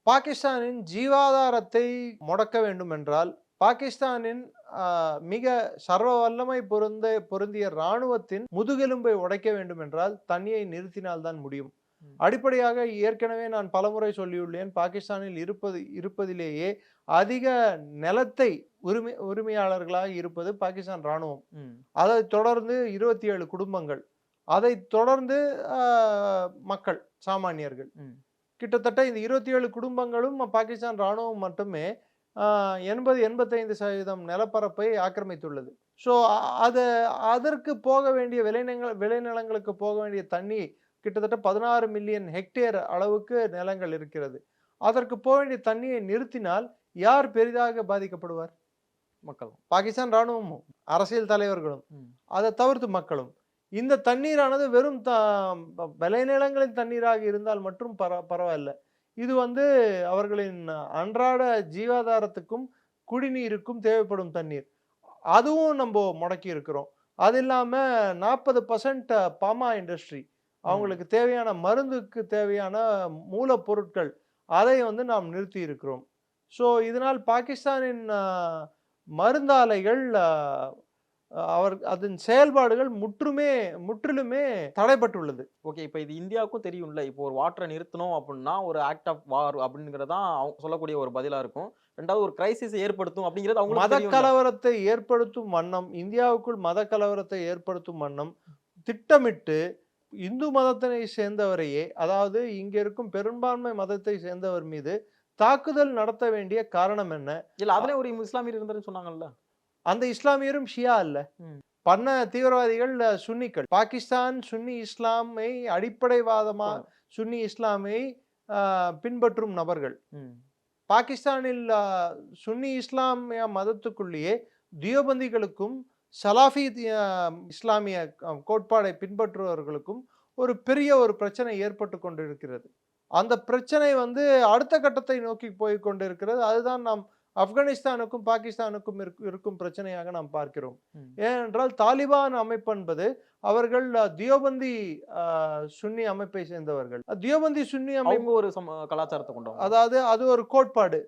பாகிஸ்தானின் ஜீவாதாரத்தை முடக்க வேண்டும் என்றால், பாகிஸ்தானின் மிக சர்வ வல்லமை பொருந்திய இராணுவத்தின் முதுகெலும்பை உடைக்க வேண்டும் என்றால், தண்ணியை நிறுத்தினால் தான் முடியும். அடிப்படையாக ஏற்கனவே நான் பலமுறை சொல்லியுள்ளேன். பாகிஸ்தானில் இருப்பதிலேயே அதிக நிலத்தை உரிமையாளர்களாக இருப்பது பாகிஸ்தான் ராணுவம். அதைத் தொடர்ந்து 27 குடும்பங்கள், அதைத் தொடர்ந்து மக்கள், சாமானியர்கள். கிட்டத்தட்ட இந்த 27 குடும்பங்களும் பாகிஸ்தான் ராணுவம் மட்டுமே 80-85% நிலப்பரப்பை ஆக்கிரமித்துள்ளது. ஸோ அதற்கு போக வேண்டிய விளைநிலங்களுக்கு போக வேண்டிய தண்ணி கிட்டத்தட்ட 16 மில்லியன் ஹெக்டேர் அளவுக்கு நிலங்கள் இருக்கிறது. அதற்கு போக வேண்டிய தண்ணியை நிறுத்தினால் யார் பெரிதாக பாதிக்கப்படுவார்? மக்களும், பாகிஸ்தான் ராணுவமும், அரசியல் தலைவர்களும், அதை தவிர்த்து மக்களும். இந்த தண்ணீரானது வெறும் விளைநிலங்களின் தண்ணீராக இருந்தால் மட்டும் பரவாயில்ல. இது அவர்களின் அன்றாட ஜீவாதாரத்துக்கும் குடிநீருக்கும் தேவைப்படும் தண்ணீர். அதுவும் நம்ம முடக்கி இருக்கிறோம். அது இல்லாம 40% பாமா இண்டஸ்ட்ரி, அவங்களுக்கு தேவையான மருந்துக்கு தேவையான மூலப்பொருட்கள், அதை நாம் நிறுத்தி இருக்கிறோம். ஸோ இதனால் பாகிஸ்தானின் மருந்தாலைகள் அதன் செயல்பாடுகள் முற்றிலுமே தடைப்பட்டுள்ளது. ஓகே, இப்போ இது இந்தியாவுக்கும் தெரியும்ல. இப்போ ஒரு வாட்டரை நிறுத்தணும் அப்படின்னா ஒரு ஆக்ட் ஆஃப் வார் அப்படிங்கிறதான் அவங்க சொல்லக்கூடிய ஒரு பதிலா இருக்கும். ரெண்டாவது ஒரு கிரைசிஸ் ஏற்படுத்தும் அப்படிங்கிறது அவங்க மத கலவரத்தை ஏற்படுத்தும் வண்ணம், இந்தியாவுக்குள் மத கலவரத்தை ஏற்படுத்தும் வண்ணம் திட்டமிட்டு இந்து மதத்தினை சேர்ந்தவரையே, அதாவது இங்க இருக்கும் பெரும்பான்மை மதத்தை சேர்ந்தவர் மீது தாக்குதல் நடத்த வேண்டிய காரணம் என்ன? இல்ல, அதுல ஒரு இஸ்லாமியர் இருந்தாருன்னு சொன்னாங்கல்ல. அந்த இஸ்லாமியரும் ஷியா அல்ல. பண்ண தீவிரவாதிகள் சுன்னிகள். பாகிஸ்தான் சுன்னி இஸ்லாமை அடிப்படைவாதமா சுன்னி இஸ்லாமை பின்பற்றும் நபர்கள். பாகிஸ்தானில் சுன்னி இஸ்லாமிய மதத்துக்குள்ளேயே தியோபந்திகளுக்கும் சலாஃபி இஸ்லாமிய கோட்பாடை பின்பற்றுபவர்களுக்கும் ஒரு பெரிய பிரச்சனை ஏற்பட்டு கொண்டிருக்கிறது. அந்த பிரச்சனை அடுத்த கட்டத்தை நோக்கி போய் கொண்டிருக்கிறது. அதுதான் நாம் ஆப்கானிஸ்தானுக்கும் பாகிஸ்தானுக்கும் இருக்கும் பிரச்சனையாக நாம் பார்க்கிறோம். ஏனென்றால் தாலிபான் அமைப்பு என்பது அவர்கள் தியோபந்தி சுன்னி அமைப்பை சேர்ந்தவர்கள். தியோபந்தி சுன்னி அமைப்பு ஒரு கலாச்சாரத்தை கொண்டு, அதாவது அது ஒரு கோட்பாடு.